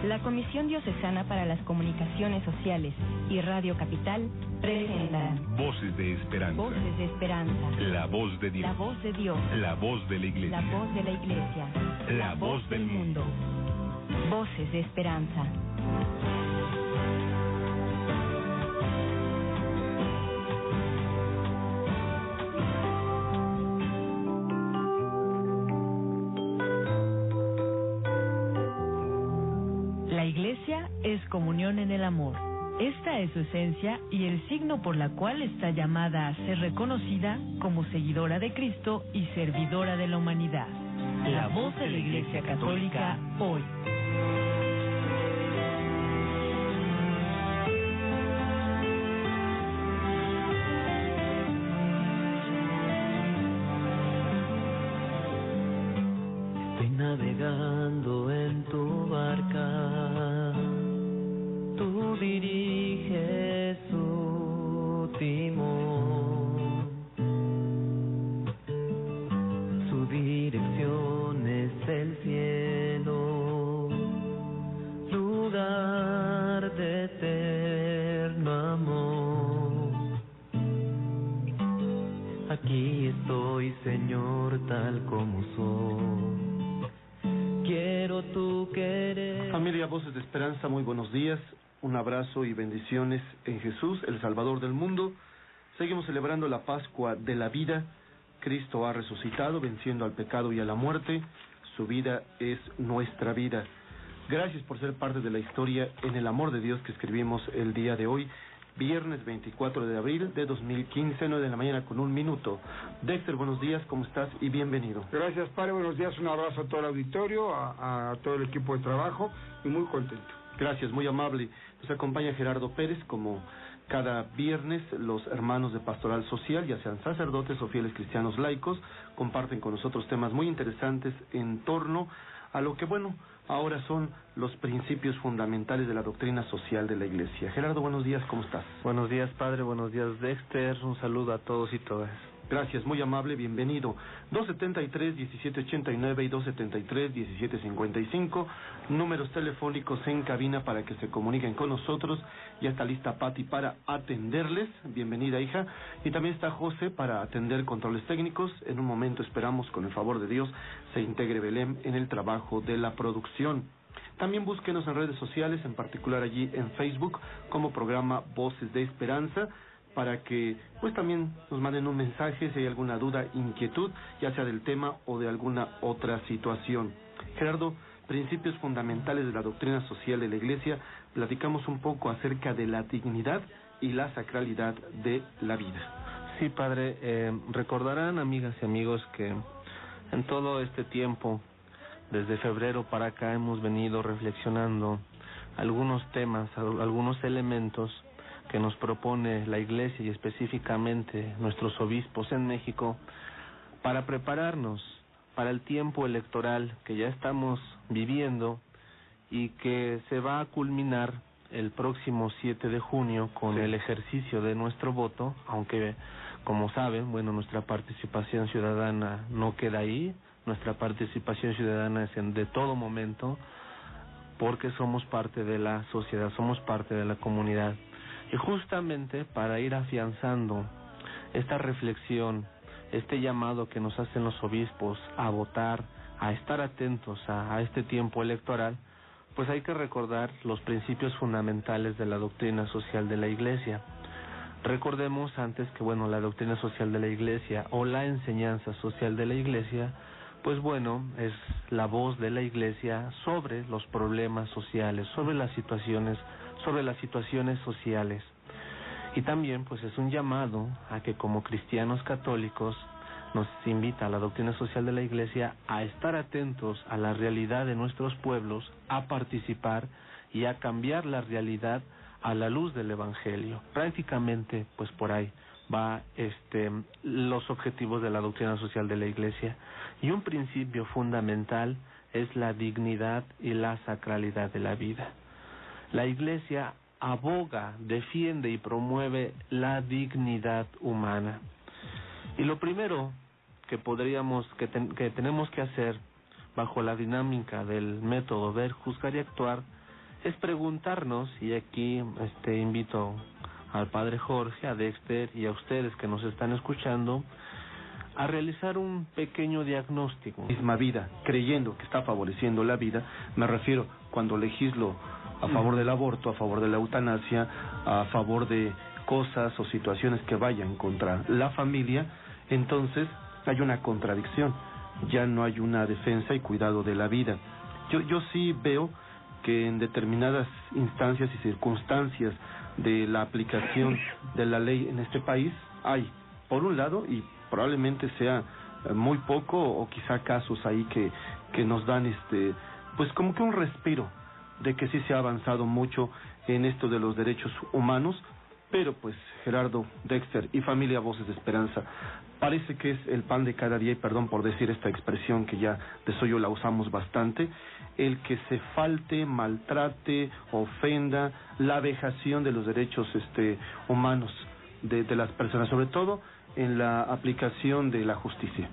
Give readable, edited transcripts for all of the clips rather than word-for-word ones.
La Comisión Diocesana para las Comunicaciones Sociales y Radio Capital presentan Voces de Esperanza. Voces de Esperanza. La voz de Dios. La voz de Dios. La voz de la Iglesia. La voz de la Iglesia. La voz del mundo. Voces de Esperanza. La Iglesia es comunión en el amor. Esta es su esencia y el signo por la cual está llamada a ser reconocida como seguidora de Cristo y servidora de la humanidad. La voz de la Iglesia Católica hoy. Estoy navegando en tu barca, tú diriges su timón, su dirección es el cielo, lugar de eterno amor. Aquí estoy, Señor, tal como soy. Quiero tu querer. Familia Voces de Esperanza, muy buenos días. Un abrazo y bendiciones en Jesús, el Salvador del mundo. Seguimos celebrando la Pascua de la vida. Cristo ha resucitado, venciendo al pecado y a la muerte. Su vida es nuestra vida. Gracias por ser parte de la historia en el amor de Dios que escribimos el día de hoy, viernes 24 de abril de 2015, 9 de la mañana con 1 minuto. Dexter, buenos días, ¿cómo estás? Y bienvenido. Gracias, padre, buenos días, un abrazo a todo el auditorio, a todo el equipo de trabajo y muy contento. Gracias, muy amable. Nos acompaña Gerardo Pérez, como cada viernes los hermanos de Pastoral Social, ya sean sacerdotes o fieles cristianos laicos, comparten con nosotros temas muy interesantes en torno a lo que, bueno, ahora son los principios fundamentales de la doctrina social de la Iglesia. Gerardo, buenos días, ¿cómo estás? Buenos días, padre, buenos días, Dexter, un saludo a todos y todas. Gracias, muy amable, bienvenido. 273-1789 y 273-1755, números telefónicos en cabina para que se comuniquen con nosotros. Ya está lista Pati para atenderles. Bienvenida, hija. Y también está José para atender controles técnicos. En un momento esperamos, con el favor de Dios, se integre Belén en el trabajo de la producción. También búsquenos en redes sociales, en particular allí en Facebook, como programa Voces de Esperanza, para que pues también nos manden un mensaje si hay alguna duda, inquietud, ya sea del tema o de alguna otra situación. Gerardo, principios fundamentales de la doctrina social de la Iglesia, platicamos un poco acerca de la dignidad y la sacralidad de la vida. Sí, padre, recordarán, amigas y amigos, que en todo este tiempo, desde febrero para acá, hemos venido reflexionando algunos temas, algunos elementos que nos propone la Iglesia y específicamente nuestros obispos en México para prepararnos para el tiempo electoral que ya estamos viviendo y que se va a culminar el próximo 7 de junio con el ejercicio de nuestro voto, aunque, como saben, bueno, nuestra participación ciudadana no queda ahí. Nuestra participación ciudadana es de todo momento, porque somos parte de la sociedad, somos parte de la comunidad. Y justamente para ir afianzando esta reflexión, este llamado que nos hacen los obispos a votar, a estar atentos a este tiempo electoral, pues hay que recordar los principios fundamentales de la doctrina social de la Iglesia. Recordemos antes que, bueno, la doctrina social de la Iglesia o la enseñanza social de la Iglesia, pues bueno, es la voz de la Iglesia sobre los problemas sociales, sobre las situaciones sociales. Y también pues es un llamado a que como cristianos católicos nos invita a la doctrina social de la Iglesia a estar atentos a la realidad de nuestros pueblos, a participar y a cambiar la realidad a la luz del Evangelio. Prácticamente pues por ahí va los objetivos de la doctrina social de la Iglesia. Y un principio fundamental es la dignidad y la sacralidad de la vida. La Iglesia aboga, defiende y promueve la dignidad humana. Y lo primero que tenemos que hacer bajo la dinámica del método ver, juzgar y actuar es preguntarnos, y aquí invito al padre Jorge, a Dexter y a ustedes que nos están escuchando, a realizar un pequeño diagnóstico. Misma vida, creyendo que está favoreciendo la vida, me refiero cuando legislo a favor del aborto, a favor de la eutanasia, a favor de cosas o situaciones que vayan contra la familia, entonces hay una contradicción, ya no hay una defensa y cuidado de la vida. Yo sí veo que en determinadas instancias y circunstancias de la aplicación de la ley en este país hay, por un lado, y probablemente sea muy poco o quizá casos ahí que nos dan pues como que un respiro de que sí se ha avanzado mucho en esto de los derechos humanos, pero pues Gerardo, Dexter y familia Voces de Esperanza, parece que es el pan de cada día, y perdón por decir esta expresión que ya de soy yo la usamos bastante, el que se falte, maltrate, ofenda la vejación de los derechos humanos de las personas, sobre todo en la aplicación de la justicia,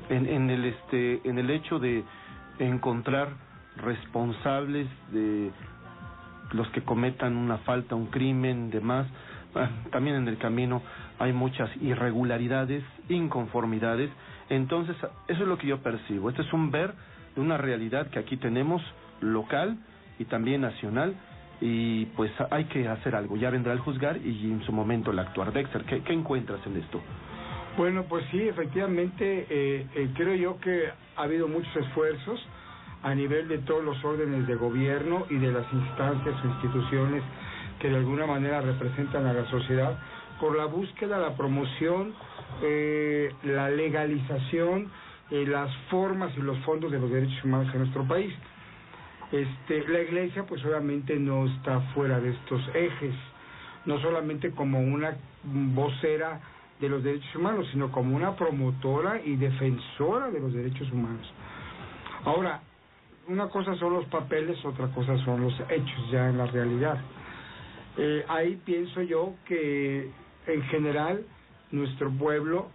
en el hecho de encontrar responsables de los que cometan una falta, un crimen, demás. También en el camino hay muchas irregularidades, inconformidades. Entonces, eso es lo que yo percibo. Este es un ver de una realidad que aquí tenemos, local y también nacional, y pues hay que hacer algo. Ya vendrá el juzgar y en su momento el actuar. Dexter, ¿qué encuentras en esto? Bueno, pues sí, efectivamente, creo yo que ha habido muchos esfuerzos a nivel de todos los órdenes de gobierno y de las instancias o instituciones que de alguna manera representan a la sociedad por la búsqueda, la promoción, la legalización, las formas y los fondos de los derechos humanos en nuestro país. La Iglesia pues obviamente no está fuera de estos ejes, no solamente como una vocera de los derechos humanos, sino como una promotora y defensora de los derechos humanos. Ahora, una cosa son los papeles, otra cosa son los hechos ya en la realidad. Ahí pienso yo que en general nuestro pueblo,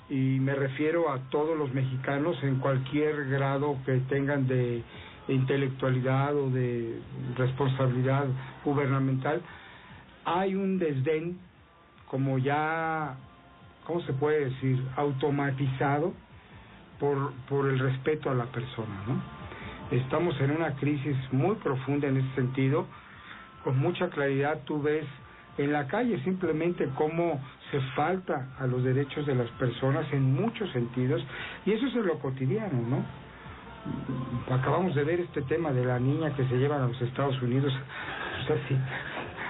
y me refiero a todos los mexicanos en cualquier grado que tengan de intelectualidad o de responsabilidad gubernamental, hay un desdén como ya, ¿cómo se puede decir?, automatizado por el respeto a la persona, ¿no? Estamos en una crisis muy profunda en ese sentido. Con mucha claridad tú ves en la calle simplemente cómo se falta a los derechos de las personas en muchos sentidos, y eso es en lo cotidiano, ¿no? Acabamos de ver este tema de la niña que se llevan a los Estados Unidos, o sea, sí.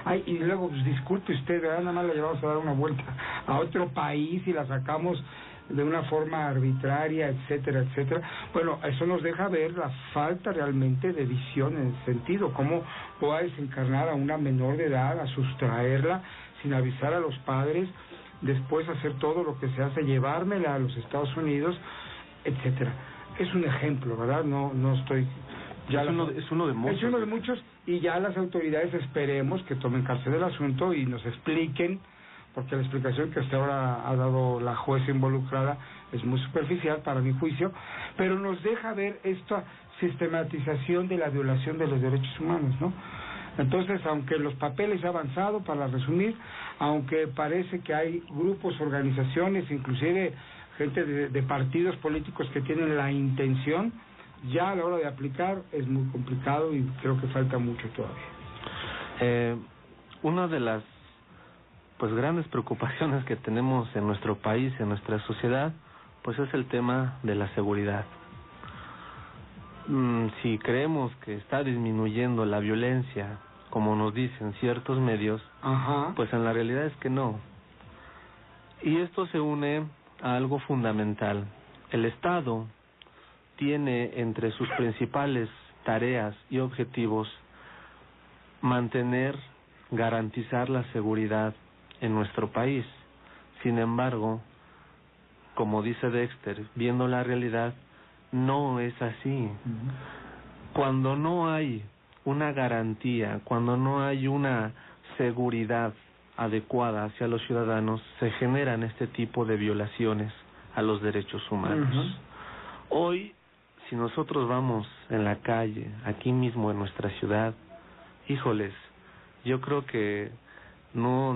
Ay, y luego, pues, disculpe usted, ¿verdad? Nada más la llevamos a dar una vuelta a otro país y la sacamos de una forma arbitraria, etcétera, etcétera. Bueno, eso nos deja ver la falta realmente de visión en ese sentido, cómo pueda desencarnar a una menor de edad, a sustraerla sin avisar a los padres, después hacer todo lo que se hace, llevármela a los Estados Unidos, etcétera. Es un ejemplo, ¿verdad? No estoy... Ya es uno de muchos. Es uno de muchos, y ya las autoridades esperemos que tomen carta del asunto y nos expliquen, porque la explicación que hasta ahora ha dado la jueza involucrada es muy superficial para mi juicio, pero nos deja ver esta sistematización de la violación de los derechos humanos, ¿no? Entonces, aunque los papeles han avanzado, para resumir, aunque parece que hay grupos, organizaciones, inclusive gente de partidos políticos que tienen la intención, ya a la hora de aplicar es muy complicado y creo que falta mucho todavía. Una de las grandes preocupaciones que tenemos en nuestro país, en nuestra sociedad, pues es el tema de la seguridad. Si creemos que está disminuyendo la violencia, como nos dicen ciertos medios, pues en la realidad es que no. Y esto se une a algo fundamental. El Estado tiene entre sus principales tareas y objetivos garantizar la seguridad en nuestro país. Sin embargo, como dice Dexter, viendo la realidad, no es así. Cuando no hay una garantía, cuando no hay una seguridad adecuada hacia los ciudadanos, se generan este tipo de violaciones a los derechos humanos. Hoy, si nosotros vamos en la calle, aquí mismo en nuestra ciudad, híjoles, yo creo que no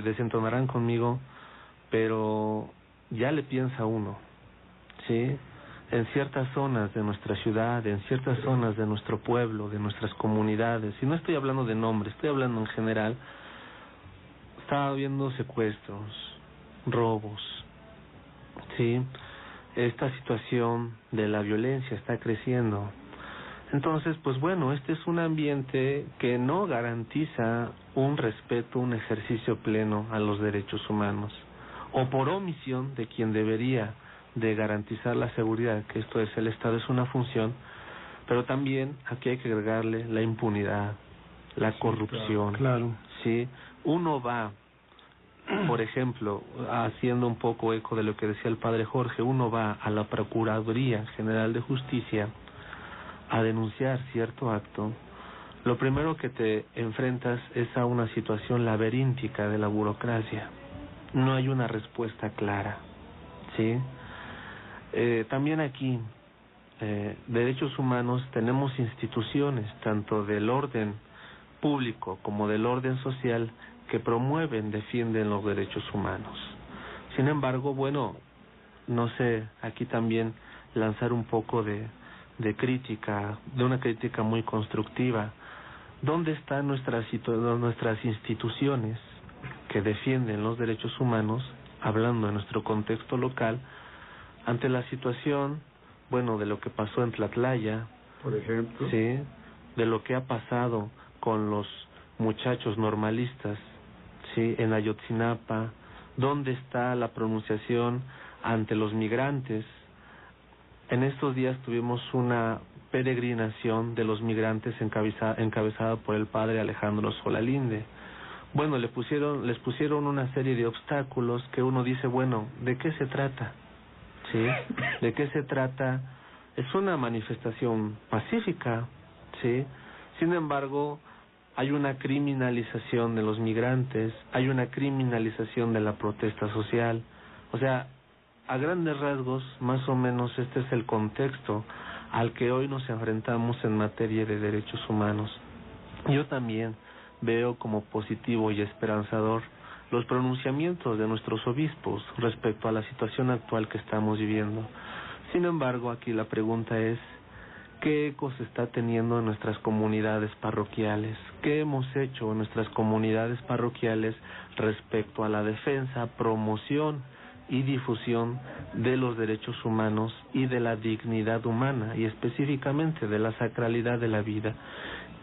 desentonarán conmigo, pero ya le piensa uno, ¿sí? En ciertas zonas de nuestra ciudad, en ciertas zonas de nuestro pueblo, de nuestras comunidades, y no estoy hablando de nombres, estoy hablando en general, está habiendo secuestros, robos, ¿sí? Esta situación de la violencia está creciendo. Entonces, pues bueno, este es un ambiente que no garantiza un respeto, un ejercicio pleno a los derechos humanos, o por omisión de quien debería de garantizar la seguridad, que esto es el Estado, es una función, pero también aquí hay que agregarle la impunidad, la corrupción. Claro. Sí, uno va, por ejemplo, haciendo un poco eco de lo que decía el padre Jorge, uno va a la Procuraduría General de Justicia a denunciar cierto acto, lo primero que te enfrentas es a una situación laberíntica de la burocracia. No hay una respuesta clara, ¿sí? También aquí, derechos humanos, tenemos instituciones, tanto del orden público como del orden social, que promueven, defienden los derechos humanos. Sin embargo, bueno, no sé, aquí también lanzar un poco de crítica, de una crítica muy constructiva. ¿Dónde están nuestras instituciones que defienden los derechos humanos, hablando de nuestro contexto local, ante la situación, bueno, de lo que pasó en Tlatlaya, por ejemplo, sí, de lo que ha pasado con los muchachos normalistas, sí, en Ayotzinapa? ¿Dónde está la pronunciación ante los migrantes? En estos días tuvimos una peregrinación de los migrantes encabezada por el padre Alejandro Solalinde. Bueno, les pusieron una serie de obstáculos que uno dice, bueno, ¿de qué se trata? ¿Sí? ¿De qué se trata? Es una manifestación pacífica, ¿sí? Sin embargo, hay una criminalización de los migrantes, hay una criminalización de la protesta social. O sea, a grandes rasgos, más o menos este es el contexto al que hoy nos enfrentamos en materia de derechos humanos. Yo también veo como positivo y esperanzador los pronunciamientos de nuestros obispos respecto a la situación actual que estamos viviendo. Sin embargo, aquí la pregunta es, ¿qué eco se está teniendo en nuestras comunidades parroquiales? ¿Qué hemos hecho en nuestras comunidades parroquiales respecto a la defensa, promoción y difusión de los derechos humanos y de la dignidad humana, y específicamente de la sacralidad de la vida?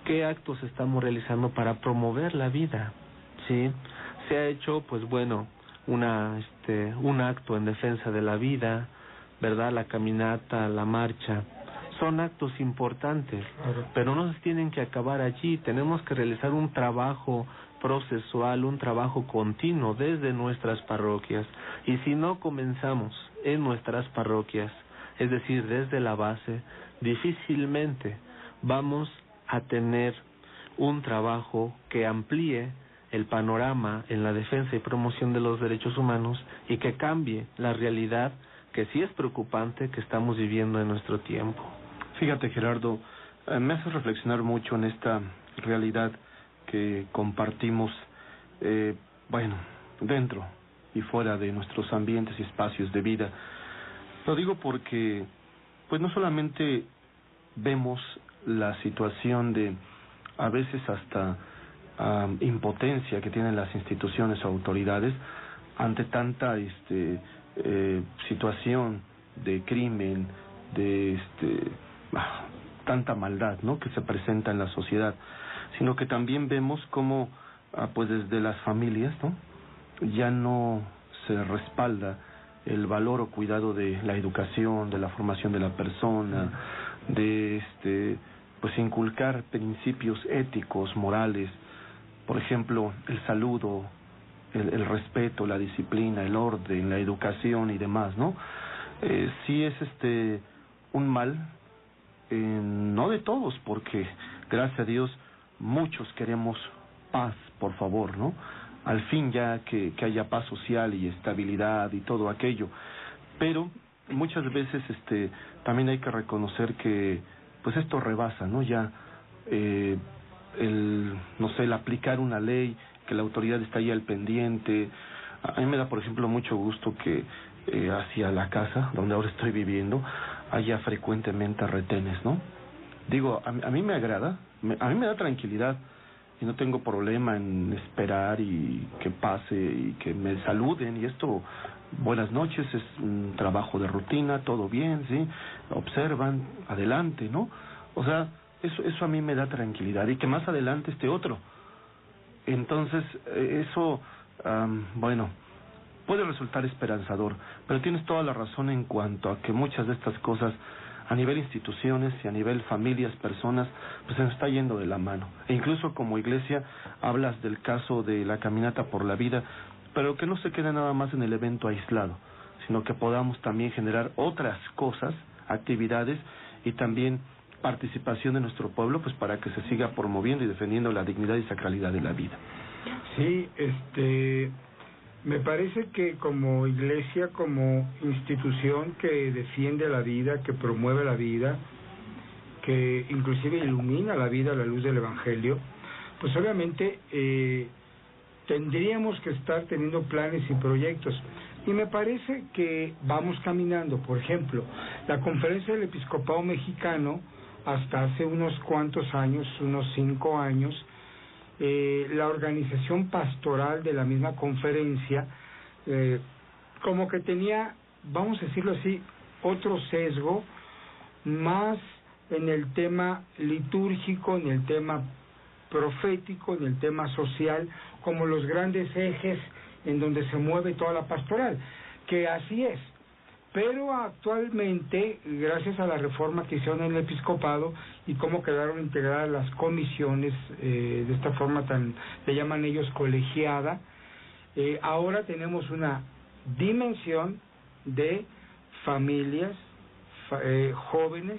¿Qué actos estamos realizando para promover la vida? ¿Sí? Se ha hecho, pues bueno, un acto en defensa de la vida, ¿verdad? La caminata, la marcha, son actos importantes, pero no se tienen que acabar allí. Tenemos que realizar un trabajo procesual, un trabajo continuo desde nuestras parroquias. Y si no comenzamos en nuestras parroquias, es decir, desde la base, difícilmente vamos a tener un trabajo que amplíe el panorama en la defensa y promoción de los derechos humanos y que cambie la realidad que sí es preocupante que estamos viviendo en nuestro tiempo. Fíjate, Gerardo, me hace reflexionar mucho en esta realidad que compartimos, bueno, dentro y fuera de nuestros ambientes y espacios de vida. Lo digo porque, pues no solamente vemos la situación de, a veces hasta impotencia que tienen las instituciones o autoridades ante tanta situación de crimen, de tanta maldad, ¿no?, que se presenta en la sociedad, sino que también vemos cómo pues desde las familias, ¿no?, ya no se respalda el valor o cuidado de la educación, de la formación de la persona, de pues inculcar principios éticos, morales, por ejemplo, el saludo, el respeto, la disciplina, el orden, la educación y demás, ¿no? Sí es un mal, no de todos, porque gracias a Dios muchos queremos paz, por favor, ¿no? Al fin ya que haya paz social y estabilidad y todo aquello, pero muchas veces también hay que reconocer que pues esto rebasa, ¿no? Ya el aplicar una ley, que la autoridad está ahí al pendiente. A mí me da, por ejemplo, mucho gusto que hacia la casa donde ahora estoy viviendo haya frecuentemente retenes, ¿no? Digo, a mí me agrada, a mí me da tranquilidad y no tengo problema en esperar y que pase y que me saluden y esto, buenas noches, es un trabajo de rutina, todo bien, ¿sí? Observan, adelante, ¿no? O sea, eso a mí me da tranquilidad y que más adelante esté otro. Entonces, eso, bueno, puede resultar esperanzador, pero tienes toda la razón en cuanto a que muchas de estas cosas a nivel instituciones y a nivel familias, personas, pues se nos está yendo de la mano. E incluso como iglesia hablas del caso de la caminata por la vida, pero que no se quede nada más en el evento aislado, sino que podamos también generar otras cosas, actividades y también participación de nuestro pueblo, pues para que se siga promoviendo y defendiendo la dignidad y sacralidad de la vida. Sí, me parece que como iglesia, como institución que defiende la vida, que promueve la vida, que inclusive ilumina la vida a la luz del Evangelio, pues obviamente tendríamos que estar teniendo planes y proyectos. Y me parece que vamos caminando. Por ejemplo, la Conferencia del Episcopado Mexicano, hasta hace unos cuantos años, unos 5 años, la organización pastoral de la misma conferencia como que tenía, vamos a decirlo así, otro sesgo más en el tema litúrgico, en el tema profético, en el tema social, como los grandes ejes en donde se mueve toda la pastoral, que así es. Pero actualmente, gracias a la reforma que hicieron en el episcopado y cómo quedaron integradas las comisiones, de esta forma le llaman ellos colegiada, ahora tenemos una dimensión de familias, jóvenes,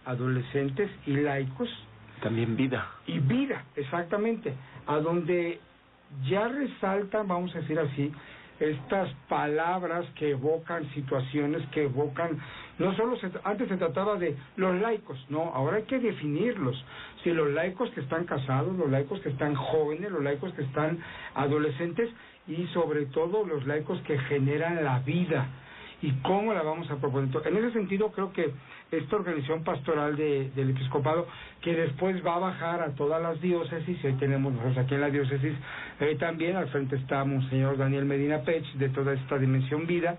adolescentes y laicos. También vida. Y vida, exactamente, a donde ya resaltan, vamos a decir así, estas palabras que evocan situaciones, que evocan, no solo antes se trataba de los laicos, no, ahora hay que definirlos, si los laicos que están casados, los laicos que están jóvenes, los laicos que están adolescentes y sobre todo los laicos que generan la vida y cómo la vamos a proponer. En ese sentido creo que esta organización pastoral del episcopado, que después va a bajar a todas las diócesis, y hoy tenemos nosotros aquí en la diócesis, también al frente está Monseñor Daniel Medina Pech, de toda esta dimensión vida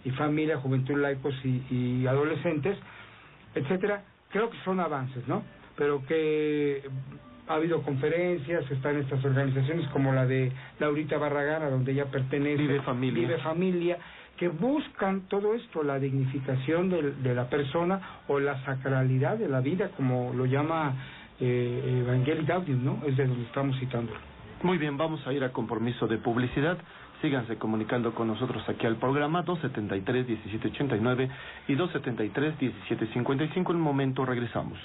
y familia, juventud, laicos y adolescentes, etcétera. Creo que son avances, ¿no? Pero que ha habido conferencias, están estas organizaciones como la de Laurita Barragán, a donde ella pertenece, Vive Familia, que buscan todo esto, la dignificación de la persona o la sacralidad de la vida, como lo llama Evangelii Gaudium, ¿no? Es de donde estamos citando. Muy bien, vamos a ir a compromiso de publicidad. Síganse comunicando con nosotros aquí al programa 273-1789 y 273-1755. En un momento regresamos.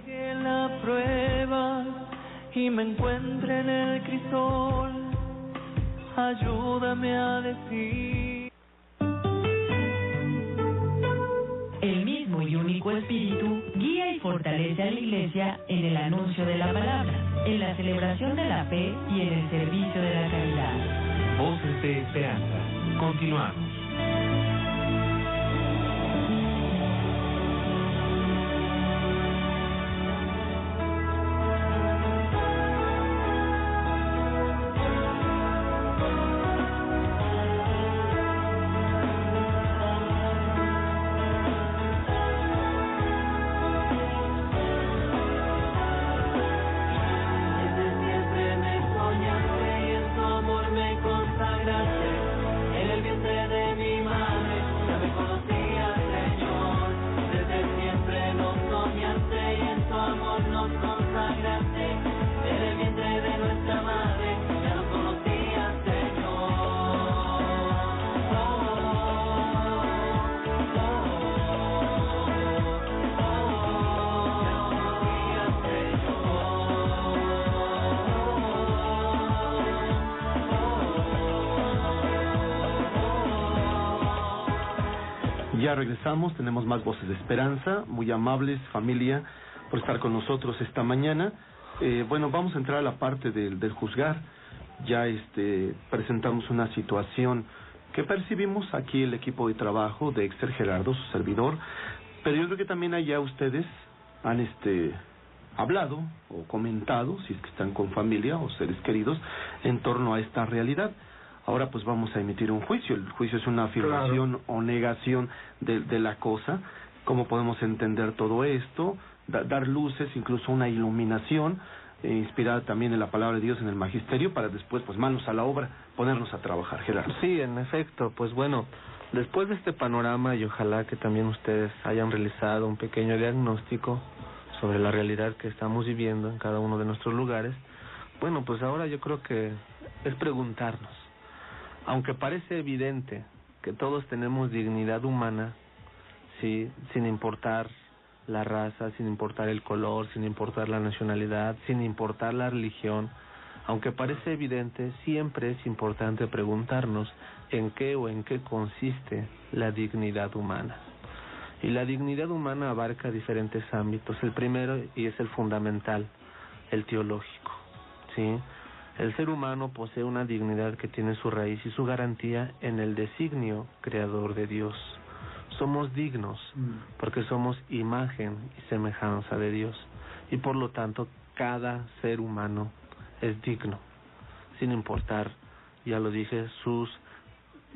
Llegue la prueba y me encuentre en el crisol, ayúdame a decir. El mismo y único Espíritu guía y fortalece a la Iglesia en el anuncio de la palabra, en la celebración de la fe y en el servicio de la caridad. Voces de esperanza. Continuamos. En el vientre de Ya regresamos, tenemos más voces de esperanza. Muy amables, familia, por estar con nosotros esta mañana. Bueno, vamos a entrar a la parte del juzgar. Ya presentamos una situación que percibimos aquí el equipo de trabajo de Exter Gerardo, su servidor, pero yo creo que también allá ustedes han hablado o comentado, si es que están con familia o seres queridos, en torno a esta realidad. Ahora pues vamos a emitir un juicio. El juicio es una afirmación o negación de la cosa. ¿Cómo podemos entender todo esto? Dar luces, incluso una iluminación, inspirada también en la palabra de Dios, en el magisterio, para después, pues manos a la obra, ponernos a trabajar. Gerardo. Sí, en efecto, pues bueno, después de este panorama, y ojalá que también ustedes hayan realizado un pequeño diagnóstico sobre la realidad que estamos viviendo en cada uno de nuestros lugares, bueno, pues ahora yo creo que es preguntarnos, aunque parece evidente que todos tenemos dignidad humana, sí, sin importar la raza, sin importar el color, sin importar la nacionalidad, sin importar la religión, aunque parece evidente, siempre es importante preguntarnos en qué consiste la dignidad humana. Y la dignidad humana abarca diferentes ámbitos. El primero, y es el fundamental, el teológico, ¿sí? El ser humano posee una dignidad que tiene su raíz y su garantía en el designio creador de Dios. Somos dignos porque somos imagen y semejanza de Dios, y por lo tanto cada ser humano es digno, sin importar, ya lo dije, sus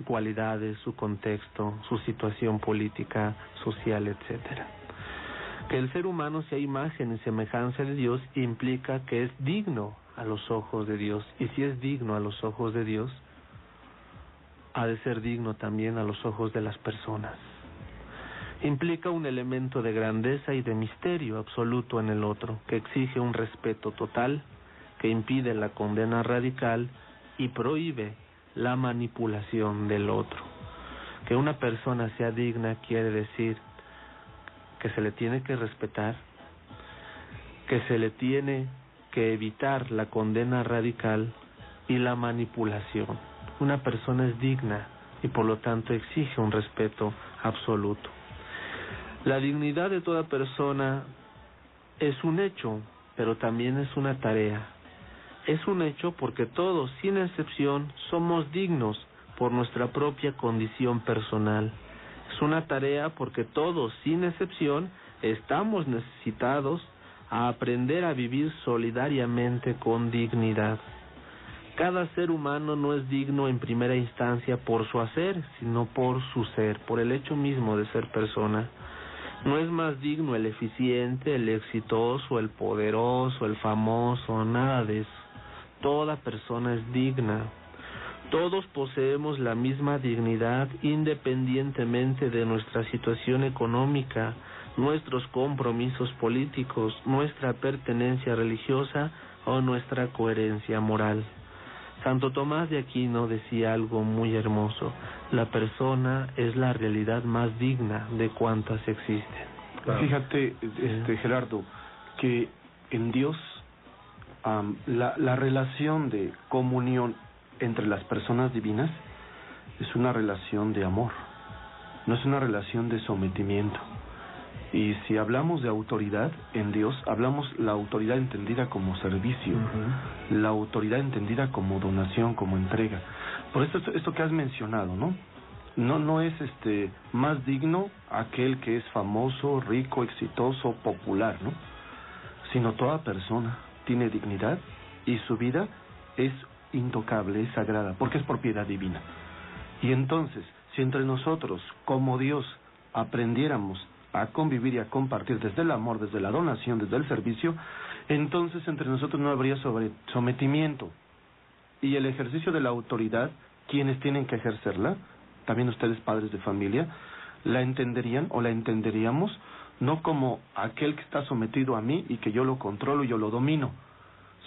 cualidades, su contexto, su situación política, social, etcétera. Que el ser humano sea imagen y semejanza de Dios implica que es digno a los ojos de Dios, y si es digno a los ojos de Dios, ha de ser digno también a los ojos de las personas. Implica un elemento de grandeza y de misterio absoluto en el otro, que exige un respeto total, que impide la condena radical y prohíbe la manipulación del otro. Que una persona sea digna quiere decir que se le tiene que respetar, que se le tiene que evitar la condena radical y la manipulación. Una persona es digna y por lo tanto exige un respeto absoluto. La dignidad de toda persona es un hecho, pero también es una tarea. Es un hecho porque todos, sin excepción, somos dignos por nuestra propia condición personal. Es una tarea porque todos, sin excepción, estamos necesitados a aprender a vivir solidariamente con dignidad. Cada ser humano no es digno en primera instancia por su hacer, sino por su ser, por el hecho mismo de ser persona. No es más digno el eficiente, el exitoso, el poderoso, el famoso, nada de eso. Toda persona es digna. Todos poseemos la misma dignidad independientemente de nuestra situación económica, nuestros compromisos políticos, nuestra pertenencia religiosa o nuestra coherencia moral. Santo Tomás de Aquino decía algo muy hermoso: la persona es la realidad más digna de cuantas existen. Fíjate, Gerardo, que en Dios la relación de comunión entre las personas divinas es una relación de amor, no es una relación de sometimiento. Y si hablamos de autoridad en Dios, hablamos la autoridad entendida como servicio, la autoridad entendida como donación, como entrega. Por eso esto que has mencionado, no es más digno aquel que es famoso, rico, exitoso, popular, sino toda persona tiene dignidad y su vida es intocable, es sagrada, porque es propiedad divina. Y entonces, si entre nosotros, como Dios, aprendiéramos a convivir y a compartir desde el amor, desde la donación, desde el servicio, entonces entre nosotros no habría sometimiento. Y el ejercicio de la autoridad, quienes tienen que ejercerla, también ustedes padres de familia, la entenderían o la entenderíamos no como aquel que está sometido a mí y que yo lo controlo y yo lo domino,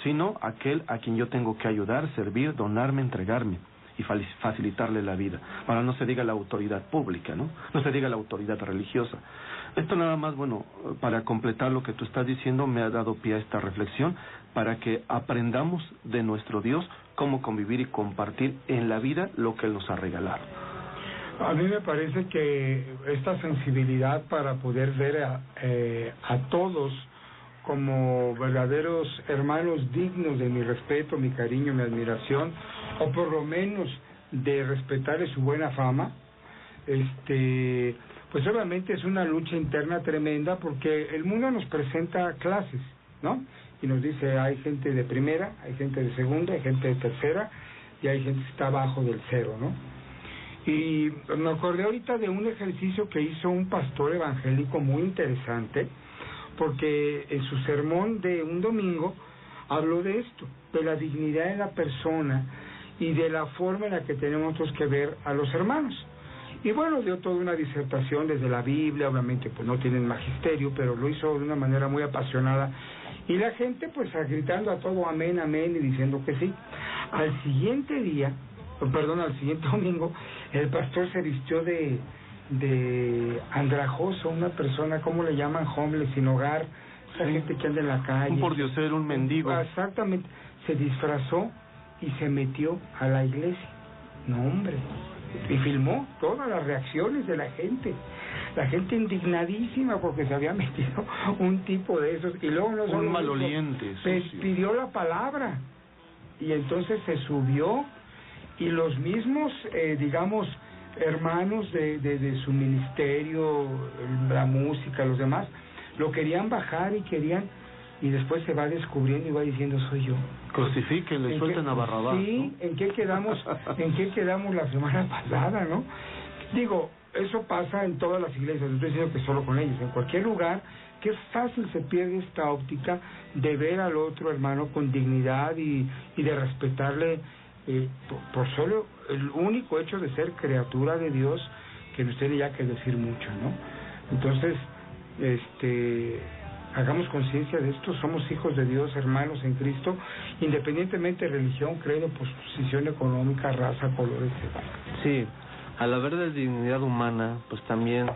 sino aquel a quien yo tengo que ayudar, servir, donarme, entregarme y facilitarle la vida. Ahora no se diga la autoridad pública, no se diga la autoridad religiosa. Esto nada más, para completar lo que tú estás diciendo, me ha dado pie a esta reflexión para que aprendamos de nuestro Dios cómo convivir y compartir en la vida lo que Él nos ha regalado. A mí me parece que esta sensibilidad para poder ver a todos como verdaderos hermanos dignos de mi respeto, mi cariño, mi admiración, o por lo menos de respetarles su buena fama, pues obviamente es una lucha interna tremenda, porque el mundo nos presenta clases, ¿no? Y nos dice, hay gente de primera, hay gente de segunda, hay gente de tercera, y hay gente que está abajo del cero, ¿no? Y me acordé ahorita de un ejercicio que hizo un pastor evangélico muy interesante, porque en su sermón de un domingo habló de esto, de la dignidad de la persona y de la forma en la que tenemos nosotros que ver a los hermanos. Y bueno, dio toda una disertación desde la Biblia, obviamente pues no tienen magisterio, pero lo hizo de una manera muy apasionada, y la gente pues gritando a todo amén, amén, y diciendo que sí. Al siguiente domingo, el pastor se vistió de andrajoso, una persona, ¿cómo le llaman? Homeless, sin hogar, esa gente que anda en la calle. Un pordiosero, un mendigo. Exactamente, se disfrazó y se metió a la iglesia. No, hombre. Y filmó todas las reacciones de la gente indignadísima porque se había metido un tipo de esos, y luego no un maloliente, pidió la palabra, y entonces se subió, y los mismos hermanos de su ministerio, la música, los demás lo querían bajar y después se va descubriendo y va diciendo, soy yo. Crucifíquenle, suelten a Barrabás. Sí, ¿no? ¿En qué quedamos la semana pasada, no? Digo, eso pasa en todas las iglesias, no estoy diciendo que solo con ellos, en cualquier lugar, qué fácil se pierde esta óptica de ver al otro hermano con dignidad y de respetarle por solo el único hecho de ser criatura de Dios, que nos tiene ya que decir mucho, ¿no? Entonces, hagamos conciencia de esto, somos hijos de Dios, hermanos en Cristo, independientemente de religión, credo, posición económica, raza, color, etc. Sí, al hablar de dignidad humana, pues también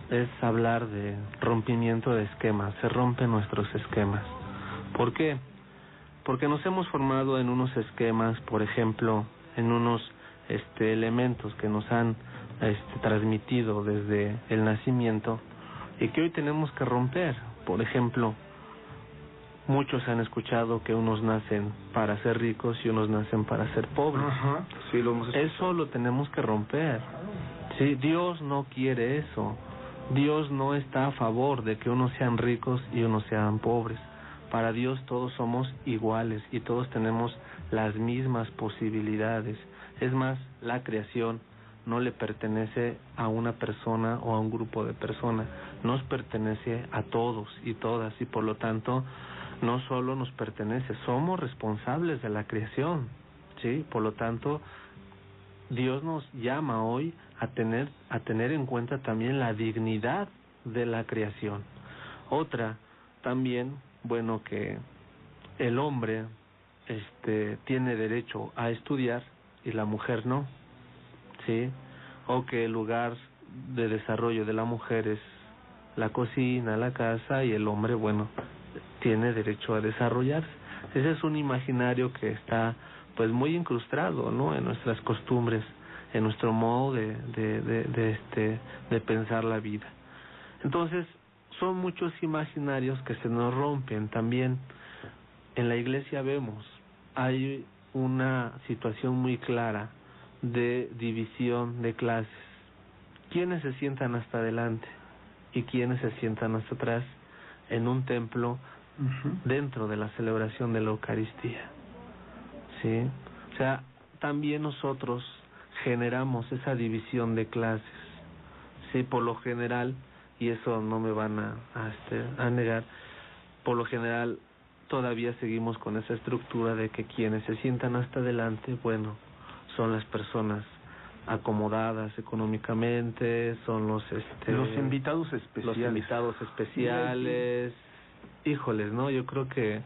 es hablar de rompimiento de esquemas, se rompen nuestros esquemas. ¿Por qué? Porque nos hemos formado en unos esquemas, por ejemplo, en unos elementos que nos han transmitido desde el nacimiento y que hoy tenemos que romper. Por ejemplo, muchos han escuchado que unos nacen para ser ricos y unos nacen para ser pobres. Ajá. Sí, eso lo tenemos que romper. Sí, Dios no quiere eso. Dios no está a favor de que unos sean ricos y unos sean pobres. Para Dios todos somos iguales y todos tenemos las mismas posibilidades. Es más, la creación no le pertenece a una persona o a un grupo de personas, nos pertenece a todos y todas, y por lo tanto no solo nos pertenece, somos responsables de la creación, ¿sí? Por lo tanto, Dios nos llama hoy a tener en cuenta también la dignidad de la creación. Otra, también, bueno, que el hombre tiene derecho a estudiar y la mujer no, ¿sí? O que el lugar de desarrollo de la mujer es la cocina, la casa, y el hombre, bueno, tiene derecho a desarrollarse. Ese es un imaginario que está pues muy incrustado, ¿no?, en nuestras costumbres, en nuestro modo de pensar la vida. Entonces, son muchos imaginarios que se nos rompen. También en la iglesia vemos, hay una situación muy clara de división de clases. ¿Quiénes se sientan hasta adelante y quiénes se sientan hasta atrás en un templo dentro de la celebración de la Eucaristía? ¿Sí? O sea, también nosotros generamos esa división de clases. Sí, por lo general, y eso no me van a negar, por lo general todavía seguimos con esa estructura de que quienes se sientan hasta adelante, bueno, son las personas acomodadas económicamente, son los invitados especiales. Híjoles, ¿no? Yo creo que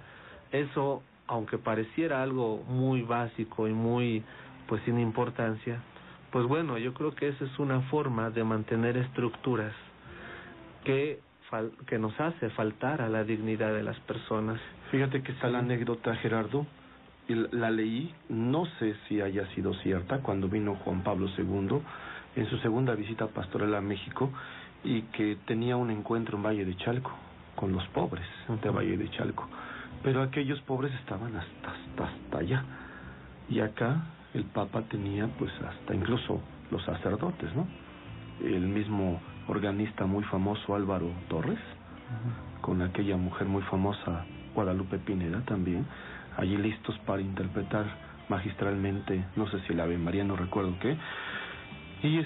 eso, aunque pareciera algo muy básico y muy pues sin importancia, pues bueno, yo creo que esa es una forma de mantener estructuras que nos hace faltar a la dignidad de las personas. Fíjate que está la anécdota, Gerardo, y la leí, no sé si haya sido cierta, cuando vino Juan Pablo II, en su segunda visita pastoral a México y que tenía un encuentro en Valle de Chalco con los pobres de Valle de Chalco, pero aquellos pobres estaban hasta allá, y acá el Papa tenía pues hasta incluso los sacerdotes, ¿no? El mismo organista muy famoso Álvaro Torres, con aquella mujer muy famosa Guadalupe Pineda también, allí listos para interpretar magistralmente, no sé si el Ave María, no recuerdo qué, y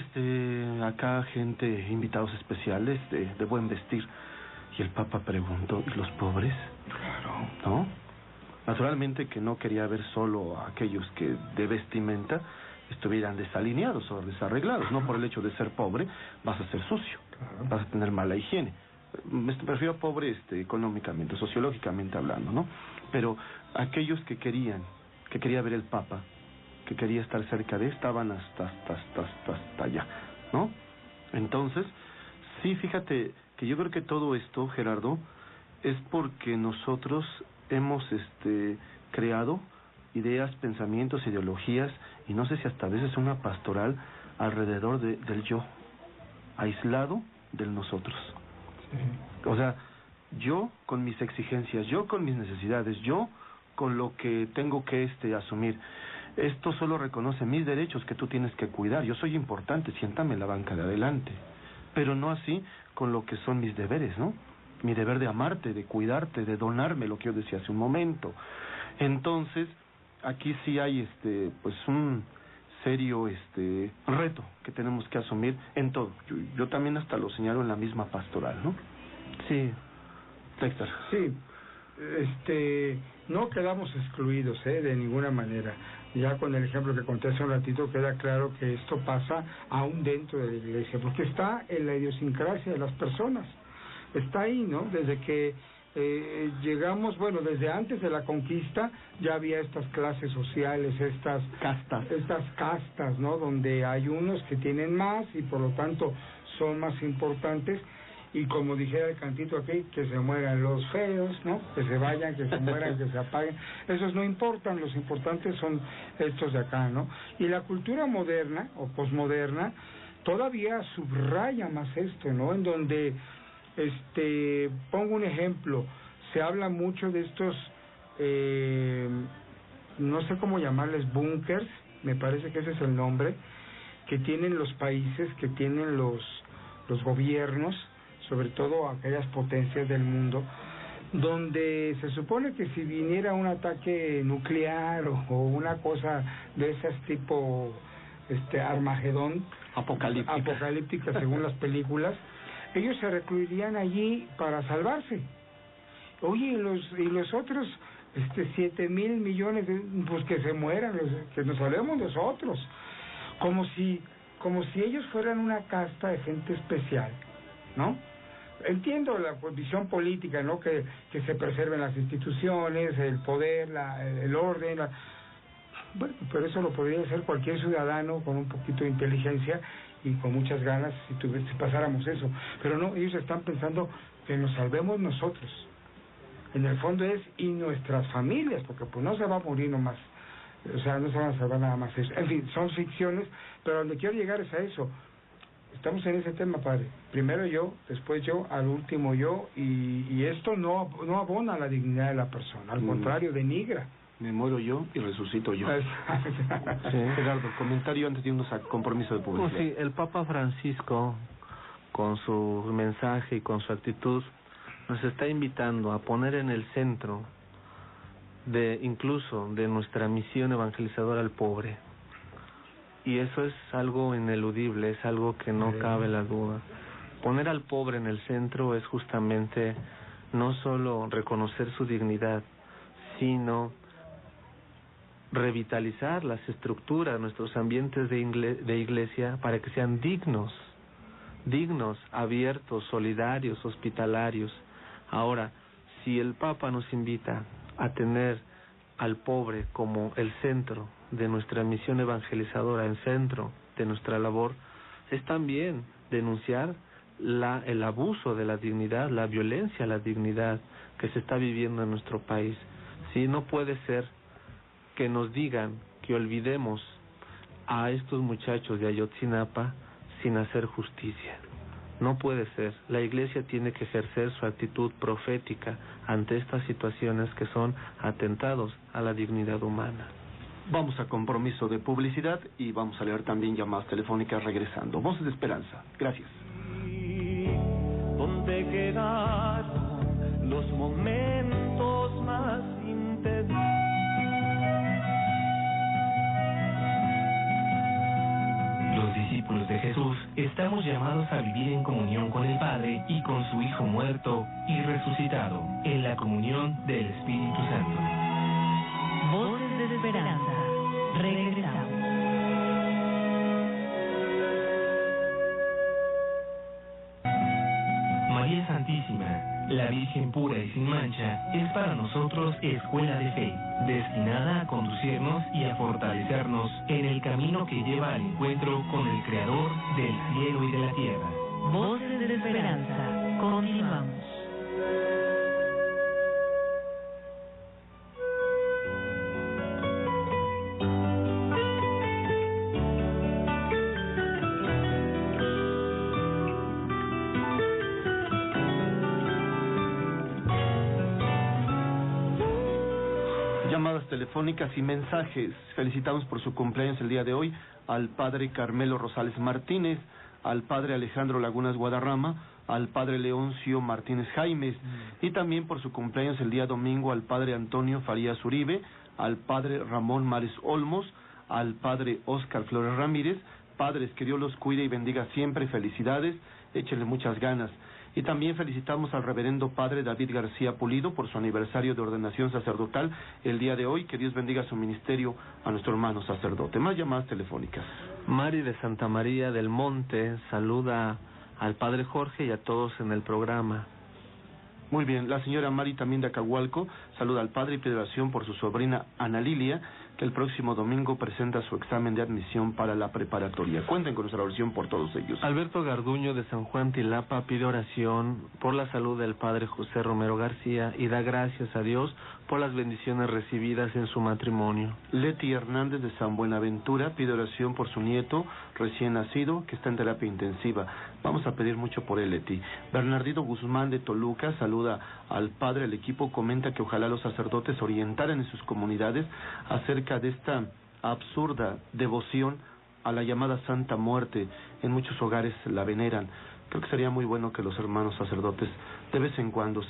acá gente, invitados especiales de buen vestir, y el Papa preguntó, ¿y los pobres? Claro. ¿No? Naturalmente que no quería ver solo a aquellos que de vestimenta estuvieran desalineados o desarreglados, no por el hecho de ser pobre vas a ser sucio, vas a tener mala higiene. Me refiero a pobre económicamente, sociológicamente hablando, ¿no? Pero aquellos que quería ver el Papa, que quería estar cerca de, estaban hasta allá, ¿no? Entonces, sí, fíjate que yo creo que todo esto, Gerardo, es porque nosotros hemos creado ideas, pensamientos, ideologías, y no sé si hasta a veces una pastoral alrededor del yo, aislado del nosotros. Sí. O sea, yo con mis exigencias, yo con mis necesidades, yo con lo que tengo que asumir. Esto solo reconoce mis derechos que tú tienes que cuidar. Yo soy importante, siéntame en la banca de adelante. Pero no así con lo que son mis deberes, ¿no? Mi deber de amarte, de cuidarte, de donarme, lo que yo decía hace un momento. Entonces, aquí sí hay pues un serio reto que tenemos que asumir en todo. Yo también hasta lo señalo en la misma pastoral, ¿no? Sí. Dexter. Sí. No quedamos excluidos, de ninguna manera. Ya con el ejemplo que conté hace un ratito queda claro que esto pasa aún dentro de la iglesia, porque está en la idiosincrasia de las personas. Está ahí, ¿no? Desde que llegamos, bueno, desde antes de la conquista ya había estas clases sociales, estas castas, ¿no? Donde hay unos que tienen más y por lo tanto son más importantes, y como dijera el cantito aquí, que se mueran los feos, ¿no? Que se vayan, que se mueran, que se apaguen. Esos no importan, los importantes son estos de acá, ¿no? Y la cultura moderna o posmoderna todavía subraya más esto, ¿no? En donde pongo un ejemplo, se habla mucho de estos no sé cómo llamarles, búnkers, me parece que ese es el nombre, que tienen los países, que tienen los gobiernos, sobre todo aquellas potencias del mundo, donde se supone que si viniera un ataque nuclear o una cosa de esas tipo Armagedón, apocalíptica según las películas, ellos se recluirían allí para salvarse. Oye, y los otros 7,000 millones, pues que se mueran, que nos salvemos nosotros, como si ellos fueran una casta de gente especial, ¿no? Entiendo la visión política, ¿no? Que se preserven las instituciones, el poder, el orden, bueno, pero eso lo podría hacer cualquier ciudadano con un poquito de inteligencia y con muchas ganas si pasáramos eso. Pero no, ellos están pensando que nos salvemos nosotros. En el fondo y nuestras familias, porque pues no se va a morir nomás. O sea, no se van a salvar nada más eso. En fin, son ficciones, pero donde quiero llegar es a eso. Estamos en ese tema, padre. Primero yo, después yo, al último yo, y esto no abona la dignidad de la persona, al contrario, denigra. Me muero yo y resucito yo. Sí. Gerardo, comentario antes de irnos a compromiso de publicidad. Sí, el Papa Francisco, con su mensaje y con su actitud, nos está invitando a poner en el centro incluso de nuestra misión evangelizadora al pobre. Y eso es algo ineludible, es algo que no cabe la duda. Poner al pobre en el centro es justamente no solo reconocer su dignidad, sino revitalizar las estructuras, nuestros ambientes de iglesia para que sean dignos, abiertos, solidarios, hospitalarios. Ahora, si el Papa nos invita a tener al pobre como el centro de nuestra misión evangelizadora, el centro de nuestra labor, es también denunciar el abuso de la dignidad, la violencia a la dignidad que se está viviendo en nuestro país. Sí, no puede ser que nos digan que olvidemos a estos muchachos de Ayotzinapa sin hacer justicia. No puede ser. La Iglesia tiene que ejercer su actitud profética ante estas situaciones que son atentados a la dignidad humana. Vamos a compromiso de publicidad y vamos a leer también llamadas telefónicas regresando. Voces de Esperanza. Gracias. ¿Dónde quedaron los momentos más intensos? Los discípulos de Jesús estamos llamados a vivir en comunión con el Padre y con su Hijo muerto y resucitado, en la comunión del Espíritu Santo. Voces de Esperanza. Regresamos. María Santísima, la Virgen pura y sin mancha, es para nosotros escuela de fe, destinada a conducirnos y a fortalecernos en el camino que lleva al encuentro con el Creador del cielo y de la tierra. Voces de Esperanza. Continuamos. Llamadas telefónicas y mensajes. Felicitamos por su cumpleaños el día de hoy al padre Carmelo Rosales Martínez, al padre Alejandro Lagunas Guadarrama, al padre Leoncio Martínez Jaimes, y también por su cumpleaños el día domingo al padre Antonio Farías Uribe, al padre Ramón Mares Olmos, al padre Óscar Flores Ramírez. Padres, que Dios los cuide y bendiga siempre. Felicidades, échenle muchas ganas. Y también felicitamos al reverendo padre David García Pulido por su aniversario de ordenación sacerdotal el día de hoy. Que Dios bendiga su ministerio a nuestro hermano sacerdote. Más llamadas telefónicas. Mari de Santa María del Monte saluda al padre Jorge y a todos en el programa. Muy bien, la señora Mari también de Acahualco saluda al padre y pide oración por su sobrina Ana Lilia, que el próximo domingo presenta su examen de admisión para la preparatoria. Cuenten con nuestra oración por todos ellos. Alberto Garduño de San Juan Tilapa pide oración por la salud del padre José Romero García y da gracias a Dios por las bendiciones recibidas en su matrimonio. Leti Hernández de San Buenaventura pide oración por su nieto recién nacido que está en terapia intensiva. Vamos a pedir mucho por él, Leti. Bernardino Guzmán de Toluca saluda al padre. El equipo comenta que ojalá los sacerdotes orientaran en sus comunidades acerca de esta absurda devoción a la llamada Santa Muerte. En muchos hogares la veneran. Creo que sería muy bueno que los hermanos sacerdotes de vez en cuando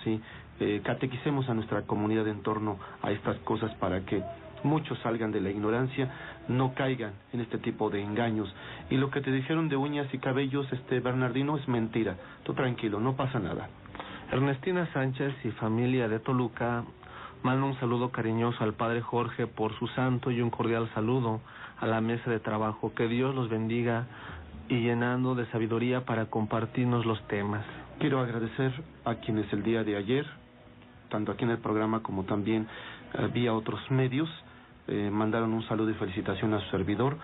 catequicemos a nuestra comunidad en torno a estas cosas para que muchos salgan de la ignorancia, no caigan en este tipo de engaños. Y lo que te dijeron de uñas y cabellos, Bernardino, es mentira. Tú tranquilo, no pasa nada. Ernestina Sánchez y familia de Toluca manda un saludo cariñoso al padre Jorge por su santo y un cordial saludo a la mesa de trabajo. Que Dios los bendiga y llenando de sabiduría para compartirnos los temas. Quiero agradecer a quienes el día de ayer, tanto aquí en el programa como también vía otros medios, mandaron un saludo y felicitación a su servidor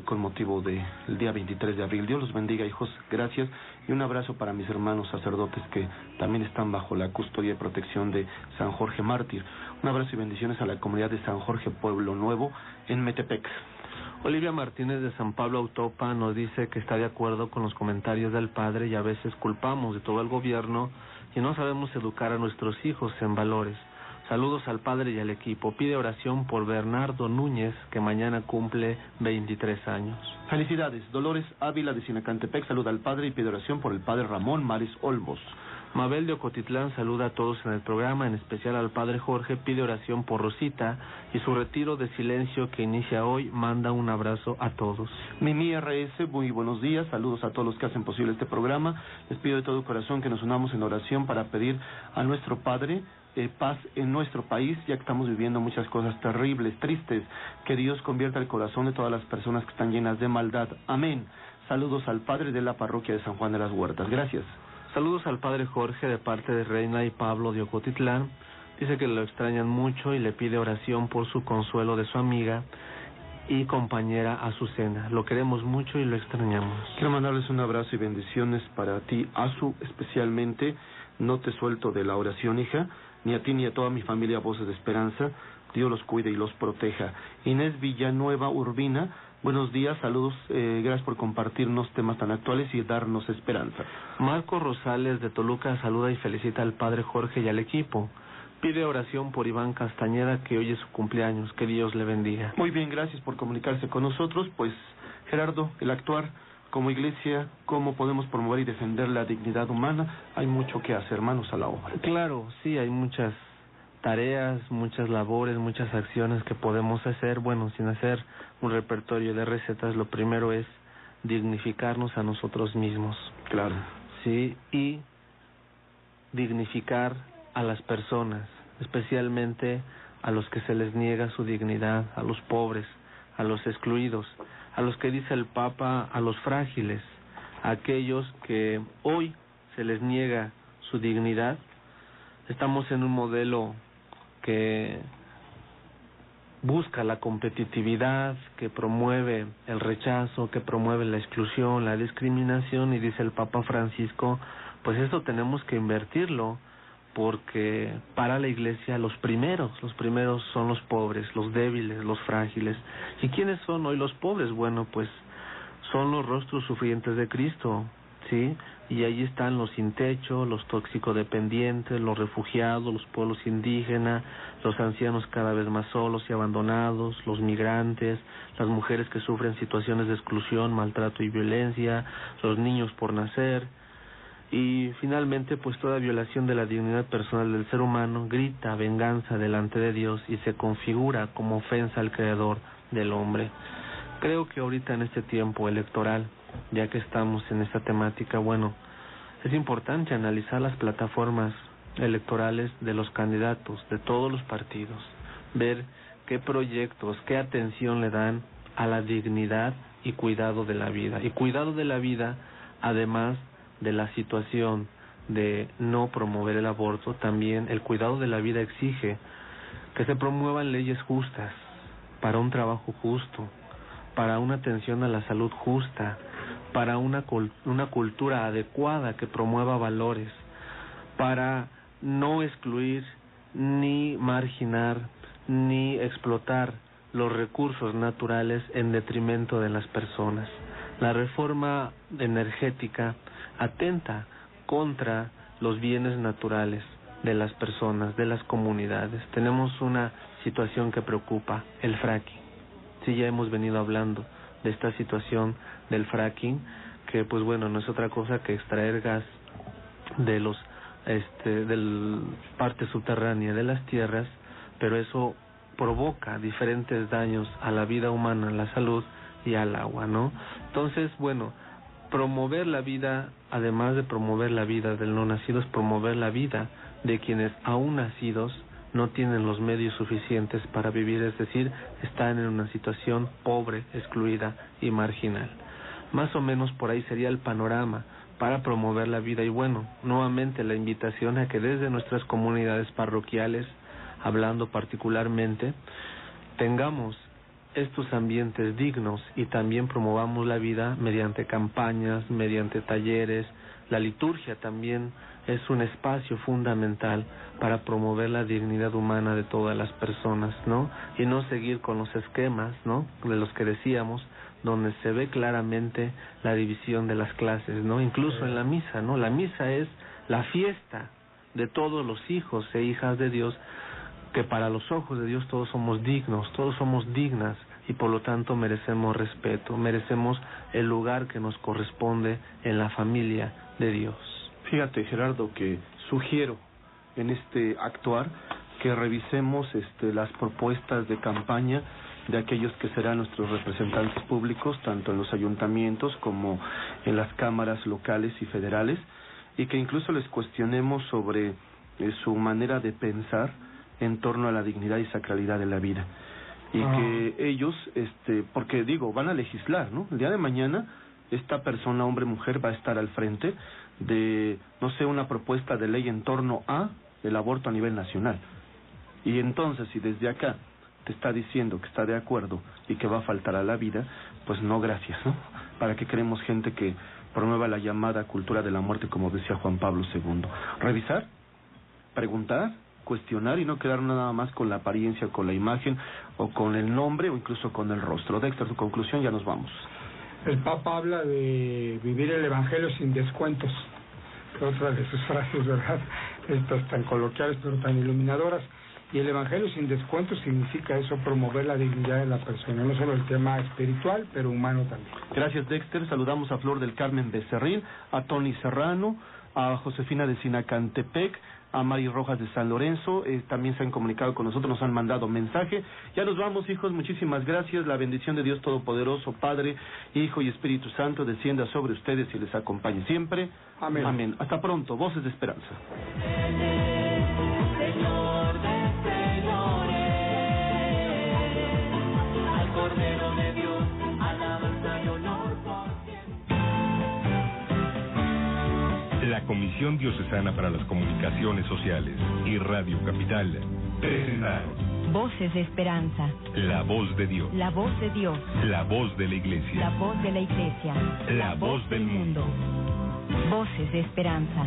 con motivo del día 23 de abril. Dios los bendiga, hijos, gracias, y un abrazo para mis hermanos sacerdotes que también están bajo la custodia y protección de San Jorge Mártir. Un abrazo y bendiciones a la comunidad de San Jorge Pueblo Nuevo en Metepec. Olivia Martínez de San Pablo Autopa nos dice que está de acuerdo con los comentarios del padre y a veces culpamos de todo el gobierno y no sabemos educar a nuestros hijos en valores. Saludos al padre y al equipo. Pide oración por Bernardo Núñez, que mañana cumple 23 años. Felicidades. Dolores Ávila de Sinacantepec saluda al padre y pide oración por el padre Ramón Mares Olmos. Mabel de Ocotitlán saluda a todos en el programa, en especial al padre Jorge. Pide oración por Rosita y su retiro de silencio que inicia hoy. Manda un abrazo a todos. Mimi RS, muy buenos días. Saludos a todos los que hacen posible este programa. Les pido de todo corazón que nos unamos en oración para pedir a nuestro Padre paz en nuestro país, ya que estamos viviendo muchas cosas terribles, tristes. Que Dios convierta el corazón de todas las personas que están llenas de maldad. Amén. Saludos al padre de la parroquia de San Juan de las Huertas. Gracias. Saludos al padre Jorge de parte de Reina y Pablo de Ocotitlán. Dice que lo extrañan mucho y le pide oración por su consuelo de su amiga y compañera Azucena. Lo queremos mucho y lo extrañamos. Quiero mandarles un abrazo y bendiciones para ti, Azu, especialmente. No te suelto de la oración, hija, ni a ti ni a toda mi familia Voces de Esperanza. Dios los cuide y los proteja. Inés Villanueva Urbina, buenos días, saludos, gracias por compartirnos temas tan actuales y darnos esperanza. Marco Rosales de Toluca saluda y felicita al padre Jorge y al equipo. Pide oración por Iván Castañeda, que hoy es su cumpleaños. Que Dios le bendiga. Muy bien, gracias por comunicarse con nosotros. Pues, Gerardo, el actuar como iglesia, cómo podemos promover y defender la dignidad humana, hay mucho que hacer, manos a la obra. Claro, sí, hay muchas tareas, muchas labores, muchas acciones que podemos hacer. Bueno, sin hacer un repertorio de recetas, lo primero es dignificarnos a nosotros mismos. Claro. Sí, y dignificar a las personas, especialmente a los que se les niega su dignidad, a los pobres, a los excluidos, a los que dice el Papa, a los frágiles, a aquellos que hoy se les niega su dignidad. Estamos en un modelo que busca la competitividad, que promueve el rechazo, que promueve la exclusión, la discriminación, y dice el Papa Francisco, pues esto tenemos que invertirlo, porque para la Iglesia los primeros son los pobres, los débiles, los frágiles. ¿Y quiénes son hoy los pobres? Bueno, pues son los rostros sufrientes de Cristo, ¿sí? Y ahí están los sin techo, los toxicodependientes, los refugiados, los pueblos indígenas, los ancianos cada vez más solos y abandonados, los migrantes, las mujeres que sufren situaciones de exclusión, maltrato y violencia, los niños por nacer. Y finalmente, pues toda violación de la dignidad personal del ser humano grita venganza delante de Dios y se configura como ofensa al Creador del hombre. Creo que ahorita en este tiempo electoral, ya que estamos en esta temática, bueno, es importante analizar las plataformas electorales de los candidatos, de todos los partidos, ver qué proyectos, qué atención le dan a la dignidad y cuidado de la vida. Y cuidado de la vida, además de la situación de no promover el aborto, también el cuidado de la vida exige que se promuevan leyes justas, para un trabajo justo, para una atención a la salud justa, para una cultura adecuada que promueva valores, para no excluir, ni marginar, ni explotar los recursos naturales en detrimento de las personas. La reforma energética atenta contra los bienes naturales de las personas, de las comunidades. Tenemos una situación que preocupa, el fracking. Sí, ya hemos venido hablando de esta situación del fracking, que pues bueno, no es otra cosa que extraer gas de los del parte subterránea de las tierras, pero eso provoca diferentes daños a la vida humana, a la salud y al agua, ¿no? Entonces, bueno, promover la vida, además de promover la vida del no nacido, es promover la vida de quienes aún nacidos no tienen los medios suficientes para vivir, es decir, están en una situación pobre, excluida y marginal. Más o menos por ahí sería el panorama para promover la vida. Y bueno, nuevamente la invitación a que desde nuestras comunidades parroquiales, hablando particularmente, tengamos estos ambientes dignos y también promovamos la vida mediante campañas, mediante talleres. La liturgia también es un espacio fundamental para promover la dignidad humana de todas las personas, ¿no? Y no seguir con los esquemas, ¿no?, de los que decíamos, donde se ve claramente la división de las clases, ¿no? Incluso en la misa, ¿no? La misa es la fiesta de todos los hijos e hijas de Dios, que para los ojos de Dios todos somos dignos, todos somos dignas, y por lo tanto merecemos respeto, merecemos el lugar que nos corresponde en la familia de Dios. Fíjate, Gerardo, que sugiero en este actuar que revisemos las propuestas de campaña de aquellos que serán nuestros representantes públicos, tanto en los ayuntamientos como en las cámaras locales y federales, y que incluso les cuestionemos sobre su manera de pensar en torno a la dignidad y sacralidad de la vida. Y que ellos, porque digo, van a legislar, ¿no? El día de mañana, esta persona, hombre, mujer, va a estar al frente de, no sé, una propuesta de ley en torno a el aborto a nivel nacional. Y entonces, si desde acá te está diciendo que está de acuerdo y que va a faltar a la vida, pues no, gracias, ¿no? ¿Para qué queremos gente que promueva la llamada cultura de la muerte, como decía Juan Pablo II? Revisar, preguntar cuestionar y no quedar nada más con la apariencia, con la imagen o con el nombre o incluso con el rostro. Dexter, tu conclusión, ya nos vamos. El Papa habla de vivir el Evangelio sin descuentos, otra de sus frases, ¿verdad? Estas tan coloquiales pero tan iluminadoras. Y el Evangelio sin descuentos significa eso, promover la dignidad de la persona, no solo el tema espiritual, pero humano también. Gracias, Dexter. Saludamos a Flor del Carmen Becerril, a Tony Serrano, a Josefina de Sinacantepec, a Mari Rojas de San Lorenzo, también se han comunicado con nosotros, nos han mandado mensaje. Ya nos vamos, hijos, muchísimas gracias. La bendición de Dios Todopoderoso, Padre, Hijo y Espíritu Santo, descienda sobre ustedes y les acompañe siempre. Amén. Amén. Hasta pronto. Voces de Esperanza. Señor de señores, al Cordero de Dios, alabanza y honor por siempre. La Comisión Diocesana para las Comunicaciones Sociales y Radio Capital presentaron Voces de Esperanza. La Voz de Dios. La voz de Dios. La Voz de la Iglesia. La voz de la Iglesia. La voz del mundo. Voces de Esperanza.